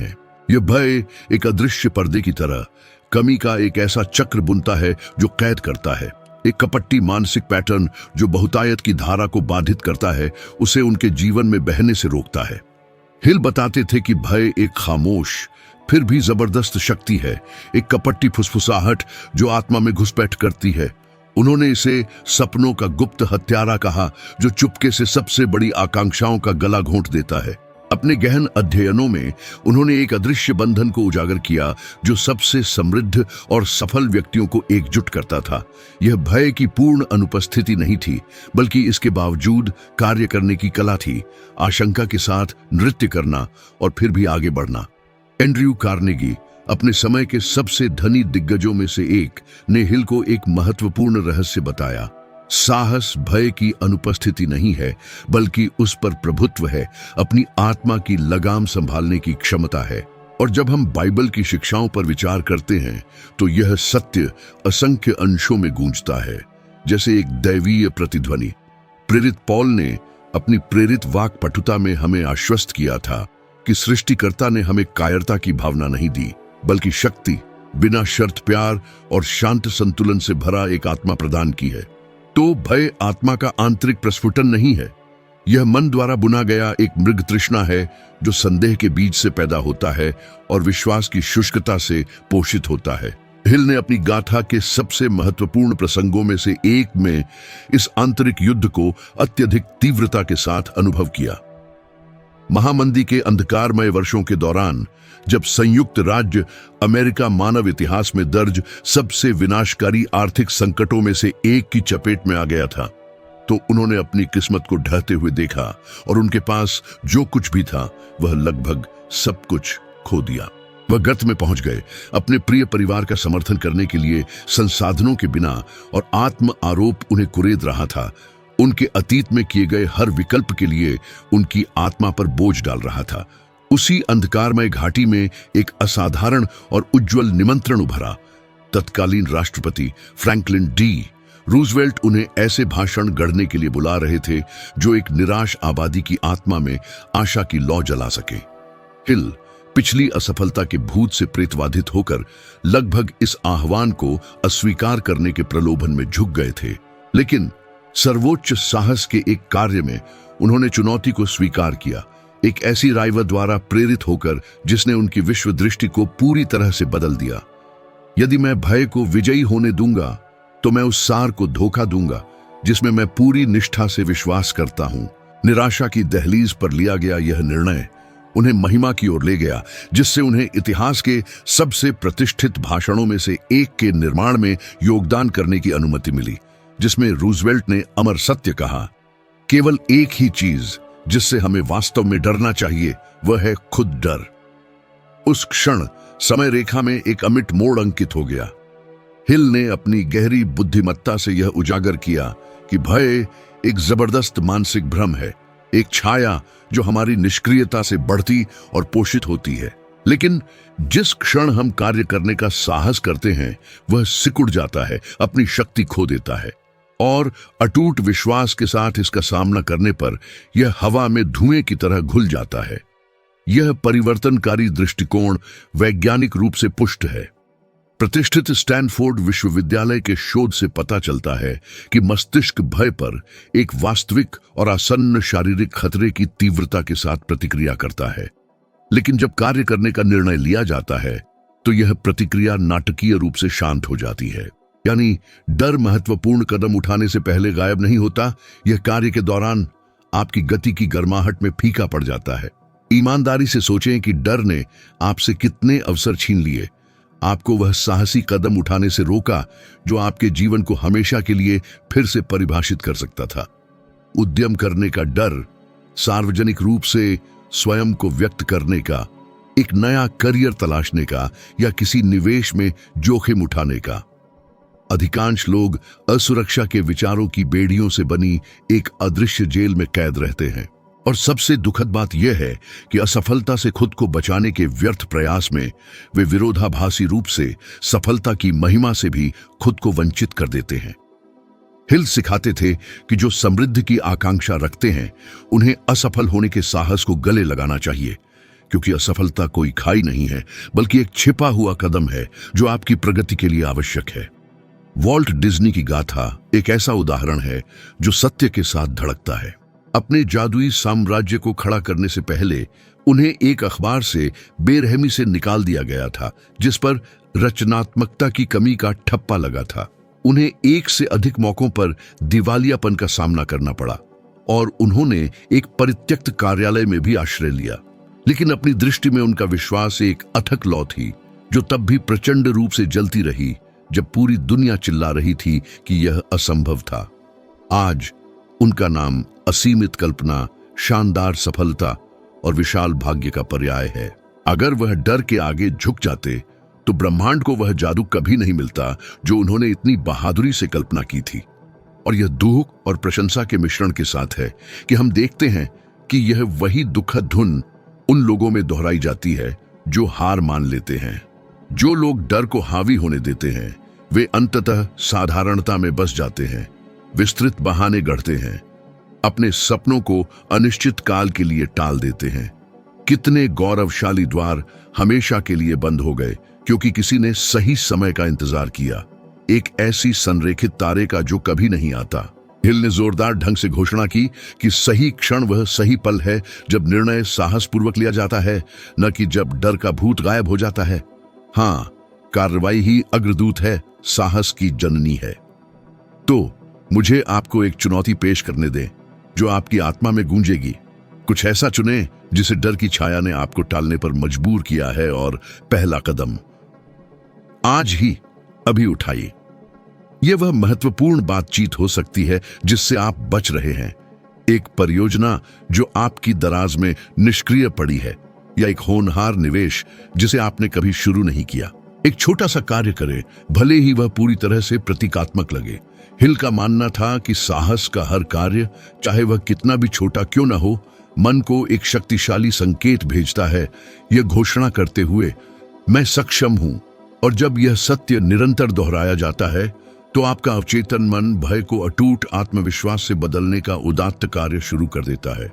[SPEAKER 1] यह भय एक अदृश्य पर्दे की तरह कमी का एक ऐसा चक्र बुनता है जो कैद करता है, एक कपटी मानसिक पैटर्न जो बहुतायत की धारा को बाधित करता है, उसे उनके जीवन में बहने से रोकता है। हिल बताते थे कि भय एक खामोश फिर भी जबरदस्त शक्ति है, एक कपटी फुसफुसाहट जो आत्मा में घुसपैठ करती है। उन्होंने इसे सपनों का गुप्त हत्यारा कहा, जो चुपके से सबसे बड़ी आकांक्षाओं का गला घोंट देता है। अपने गहन अध्ययनों में उन्होंने एक अदृश्य बंधन को उजागर किया जो सबसे समृद्ध और सफल व्यक्तियों को एकजुट करता था। यह भय की पूर्ण अनुपस्थिति नहीं थी, बल्कि इसके बावजूद कार्य करने की कला थी, आशंका के साथ नृत्य करना और फिर भी आगे बढ़ना। एंड्रयू कार्नेगी, अपने समय के सबसे धनी दिग्गजों में से एक, ने हिल को एक महत्वपूर्ण रहस्य बताया। साहस भय की अनुपस्थिति नहीं है, बल्कि उस पर प्रभुत्व है, अपनी आत्मा की लगाम संभालने की क्षमता है। और जब हम बाइबल की शिक्षाओं पर विचार करते हैं तो यह सत्य असंख्य अंशों में गूंजता है, जैसे एक दैवीय प्रतिध्वनि। प्रेरित पौल ने अपनी प्रेरित वाक पटुता में हमें आश्वस्त किया था कि सृष्टिकर्ता ने हमें कायरता की भावना नहीं दी, बल्कि शक्ति, बिना शर्त प्यार और शांत संतुलन से भरा एक आत्मा प्रदान की है। तो भय आत्मा का आंतरिक प्रस्फुटन नहीं है, यह मन द्वारा बुना गया एक मृग तृष्णा है जो संदेह के बीज से पैदा होता है और विश्वास की शुष्कता से पोषित होता है। हिल ने अपनी गाथा के सबसे महत्वपूर्ण प्रसंगों में से एक में इस आंतरिक युद्ध को अत्यधिक तीव्रता के साथ अनुभव किया। महामंदी के अंधकारमय वर्षों के दौरान, जब संयुक्त राज्य अमेरिका मानव इतिहास में दर्ज सबसे विनाशकारी आर्थिक संकटों में से एक की चपेट में आ गया था, तो उन्होंने अपनी किस्मत को ढहते हुए देखा और उनके पास जो कुछ भी था वह लगभग सब कुछ खो दिया। वह गर्त में पहुंच गए, अपने प्रिय परिवार का समर्थन करने के लिए संसाधनों के बिना, और आत्म आरोप उन्हें कुरेद रहा था। उनके अतीत में किए गए हर विकल्प के लिए उनकी आत्मा पर बोझ डाल रहा था। उसी अंधकारमय घाटी में एक असाधारण और उज्जवल निमंत्रण उभरा। तत्कालीन राष्ट्रपति फ्रैंकलिन डी रूजवेल्ट उन्हें ऐसे भाषण गढ़ने के लिए बुला रहे थे जो एक निराश आबादी की आत्मा में आशा की लौ जला सके। हिल पिछली असफलता के भूत से प्रेतवाधित होकर लगभग इस आह्वान को अस्वीकार करने के प्रलोभन में झुक गए थे, लेकिन सर्वोच्च साहस के एक कार्य में उन्होंने चुनौती को स्वीकार किया, एक ऐसी राइवा द्वारा प्रेरित होकर जिसने उनकी विश्व दृष्टि को पूरी तरह से बदल दिया। यदि मैं भय को विजयी होने दूंगा तो मैं उस सार को धोखा दूंगा जिसमें मैं पूरी निष्ठा से विश्वास करता हूं। निराशा की दहलीज पर लिया गया यह निर्णय उन्हें महिमा की ओर ले गया, जिससे उन्हें इतिहास के सबसे प्रतिष्ठित भाषणों में से एक के निर्माण में योगदान करने की अनुमति मिली। जिसमें रूजवेल्ट ने अमर सत्य कहा, केवल एक ही चीज जिससे हमें वास्तव में डरना चाहिए वह है खुद डर। उस क्षण समय रेखा में एक अमिट मोड़ अंकित हो गया। हिल ने अपनी गहरी बुद्धिमत्ता से यह उजागर किया कि भय एक जबरदस्त मानसिक भ्रम है, एक छाया जो हमारी निष्क्रियता से बढ़ती और पोषित होती है। लेकिन जिस क्षण हम कार्य करने का साहस करते हैं वह सिकुड़ जाता है, अपनी शक्ति खो देता है और अटूट विश्वास के साथ इसका सामना करने पर यह हवा में धुएं की तरह घुल जाता है। यह परिवर्तनकारी दृष्टिकोण वैज्ञानिक रूप से पुष्ट है। प्रतिष्ठित स्टैनफोर्ड विश्वविद्यालय के शोध से पता चलता है कि मस्तिष्क भय पर एक वास्तविक और आसन्न शारीरिक खतरे की तीव्रता के साथ प्रतिक्रिया करता है, लेकिन जब कार्य करने का निर्णय लिया जाता है तो यह प्रतिक्रिया नाटकीय रूप से शांत हो जाती है। यानी डर महत्वपूर्ण कदम उठाने से पहले गायब नहीं होता, यह कार्य के दौरान आपकी गति की गर्माहट में फीका पड़ जाता है। ईमानदारी से सोचें कि डर ने आपसे कितने अवसर छीन लिए, आपको वह साहसी कदम उठाने से रोका जो आपके जीवन को हमेशा के लिए फिर से परिभाषित कर सकता था। उद्यम करने का डर, सार्वजनिक रूप से स्वयं को व्यक्त करने का, एक नया करियर तलाशने का या किसी निवेश में जोखिम उठाने का। अधिकांश लोग असुरक्षा के विचारों की बेड़ियों से बनी एक अदृश्य जेल में कैद रहते हैं। और सबसे दुखद बात यह है कि असफलता से खुद को बचाने के व्यर्थ प्रयास में वे विरोधाभासी रूप से सफलता की महिमा से भी खुद को वंचित कर देते हैं। हिल सिखाते थे कि जो समृद्धि की आकांक्षा रखते हैं उन्हें असफल होने के साहस को गले लगाना चाहिए, क्योंकि असफलता कोई खाई नहीं है बल्कि एक छिपा हुआ कदम है जो आपकी प्रगति के लिए आवश्यक है। वॉल्ट डिज्नी की गाथा एक ऐसा उदाहरण है जो सत्य के साथ धड़कता है। अपने जादुई साम्राज्य को खड़ा करने से पहले उन्हें एक अखबार से बेरहमी से निकाल दिया गया था जिस पर रचनात्मकता की कमी का ठप्पा लगा था। उन्हें एक से अधिक मौकों पर दिवालियापन का सामना करना पड़ा और उन्होंने एक परित्यक्त कार्यालय में भी आश्रय लिया, लेकिन अपनी दृष्टि में उनका विश्वास एक अथक लौ थी जो तब भी प्रचंड रूप से जलती रही जब पूरी दुनिया चिल्ला रही थी कि यह असंभव था। आज उनका नाम असीमित कल्पना, शानदार सफलता और विशाल भाग्य का पर्याय है। अगर वह डर के आगे झुक जाते तो ब्रह्मांड को वह जादू कभी नहीं मिलता जो उन्होंने इतनी बहादुरी से कल्पना की थी। और यह दुख और प्रशंसा के मिश्रण के साथ है कि हम देखते हैं कि यह वही दुखद धुन उन लोगों में दोहराई जाती है जो हार मान लेते हैं। जो लोग डर को हावी होने देते हैं वे अंततः साधारणता में बस जाते हैं, विस्तृत बहाने गढ़ते हैं, अपने सपनों को अनिश्चित काल के लिए टाल देते हैं। कितने गौरवशाली द्वार हमेशा के लिए बंद हो गए क्योंकि किसी ने सही समय का इंतजार किया, एक ऐसी संरेखित तारे का जो कभी नहीं आता। हिल ने जोरदार ढंग से घोषणा की कि सही क्षण वह सही पल है जब निर्णय साहसपूर्वक लिया जाता है, न कि जब डर का भूत गायब हो जाता है। हाँ, कार्रवाई ही अग्रदूत है, साहस की जननी है। तो मुझे आपको एक चुनौती पेश करने दें जो आपकी आत्मा में गूंजेगी। कुछ ऐसा चुनें जिसे डर की छाया ने आपको टालने पर मजबूर किया है और पहला कदम आज ही अभी उठाइए। यह वह महत्वपूर्ण बातचीत हो सकती है जिससे आप बच रहे हैं, एक परियोजना जो आपकी दराज में निष्क्रिय पड़ी है, या एक होनहार निवेश जिसे आपने कभी शुरू नहीं किया। एक छोटा सा कार्य करें, भले ही वह पूरी तरह से प्रतीकात्मक लगे। हिल का मानना था कि साहस का हर कार्य, चाहे वह कितना भी छोटा क्यों न हो, मन को एक शक्तिशाली संकेत भेजता है, यह घोषणा करते हुए मैं सक्षम हूं। और जब यह सत्य निरंतर दोहराया जाता है तो आपका अवचेतन मन भय को अटूट आत्मविश्वास से बदलने का उदात्त कार्य शुरू कर देता है।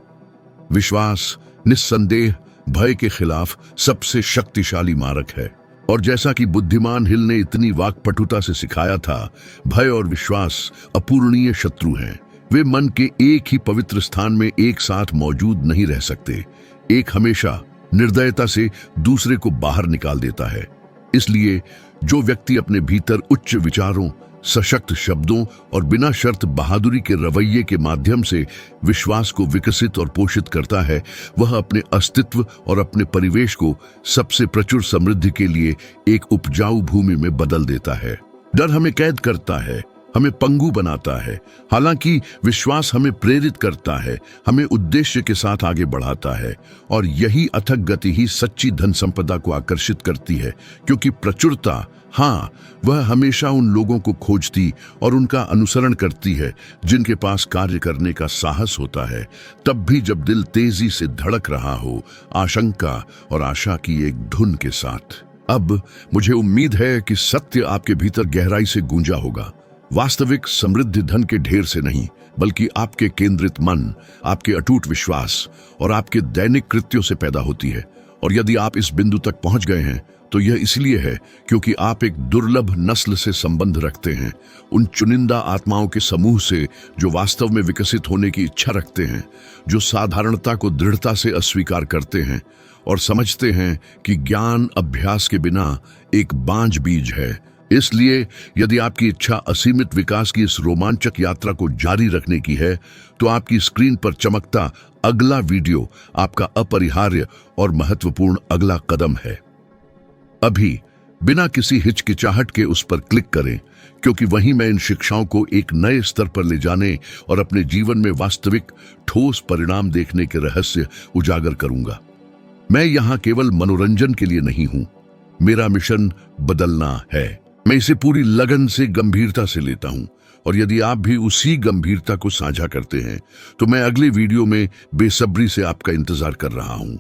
[SPEAKER 1] विश्वास निस्संदेह भय के खिलाफ सबसे शक्तिशाली मारक है। और जैसा कि बुद्धिमान हिल ने इतनी वाक्पटुता से सिखाया था, भय और विश्वास अपूरणीय शत्रु हैं। वे मन के एक ही पवित्र स्थान में एक साथ मौजूद नहीं रह सकते। एक हमेशा निर्दयता से दूसरे को बाहर निकाल देता है। इसलिए जो व्यक्ति अपने भीतर उच्च विचारों, सशक्त शब्दों और बिना शर्त बहादुरी के रवैये के माध्यम से विश्वास को विकसित और पोषित करता है, वह अपने अस्तित्व और अपने परिवेश को सबसे प्रचुर समृद्धि के लिए एक उपजाऊ भूमि में बदल देता है। डर हमें कैद करता है, हमें पंगु बनाता है। हालांकि विश्वास हमें प्रेरित करता है, हमें उद्देश्य के साथ आगे बढ़ाता है, और यही अथक गति ही सच्ची धन संपदा को आकर्षित करती है, क्योंकि प्रचुरता, हाँ, वह हमेशा उन लोगों को खोजती और उनका अनुसरण करती है जिनके पास कार्य करने का साहस होता है, तब भी जब दिल तेजी से धड़क रहा हो, आशंका और आशा की एक धुन के साथ। अब मुझे उम्मीद है कि सत्य आपके भीतर गहराई से गूंजा होगा। वास्तविक समृद्धि धन के ढेर से नहीं, बल्कि आपके केंद्रित मन, आपके अटूट विश्वास और आपके दैनिक कृत्यों से पैदा होती है। और यदि आप इस बिंदु तक पहुंच गए हैं तो यह इसलिए है क्योंकि आप एक दुर्लभ नस्ल से संबंध रखते हैं, उन चुनिंदा आत्माओं के समूह से जो वास्तव में विकसित होने की इच्छा रखते हैं, जो साधारणता को दृढ़ता से अस्वीकार करते हैं और समझते हैं कि ज्ञान अभ्यास के बिना एक बांझ बीज है। इसलिए यदि आपकी इच्छा असीमित विकास की इस रोमांचक यात्रा को जारी रखने की है, तो आपकी स्क्रीन पर चमकता अगला वीडियो आपका अपरिहार्य और महत्वपूर्ण अगला कदम है। अभी बिना किसी हिचकिचाहट के उस पर क्लिक करें, क्योंकि वहीं मैं इन शिक्षाओं को एक नए स्तर पर ले जाने और अपने जीवन में वास्तविक ठोस परिणाम देखने के रहस्य उजागर करूंगा। मैं यहाँ केवल मनोरंजन के लिए नहीं हूँ, मेरा मिशन बदलना है। मैं इसे पूरी लगन से, गंभीरता से लेता हूँ, और यदि आप भी उसी गंभीरता को साझा करते हैं तो मैं अगले वीडियो में बेसब्री से आपका इंतजार कर रहा हूँ।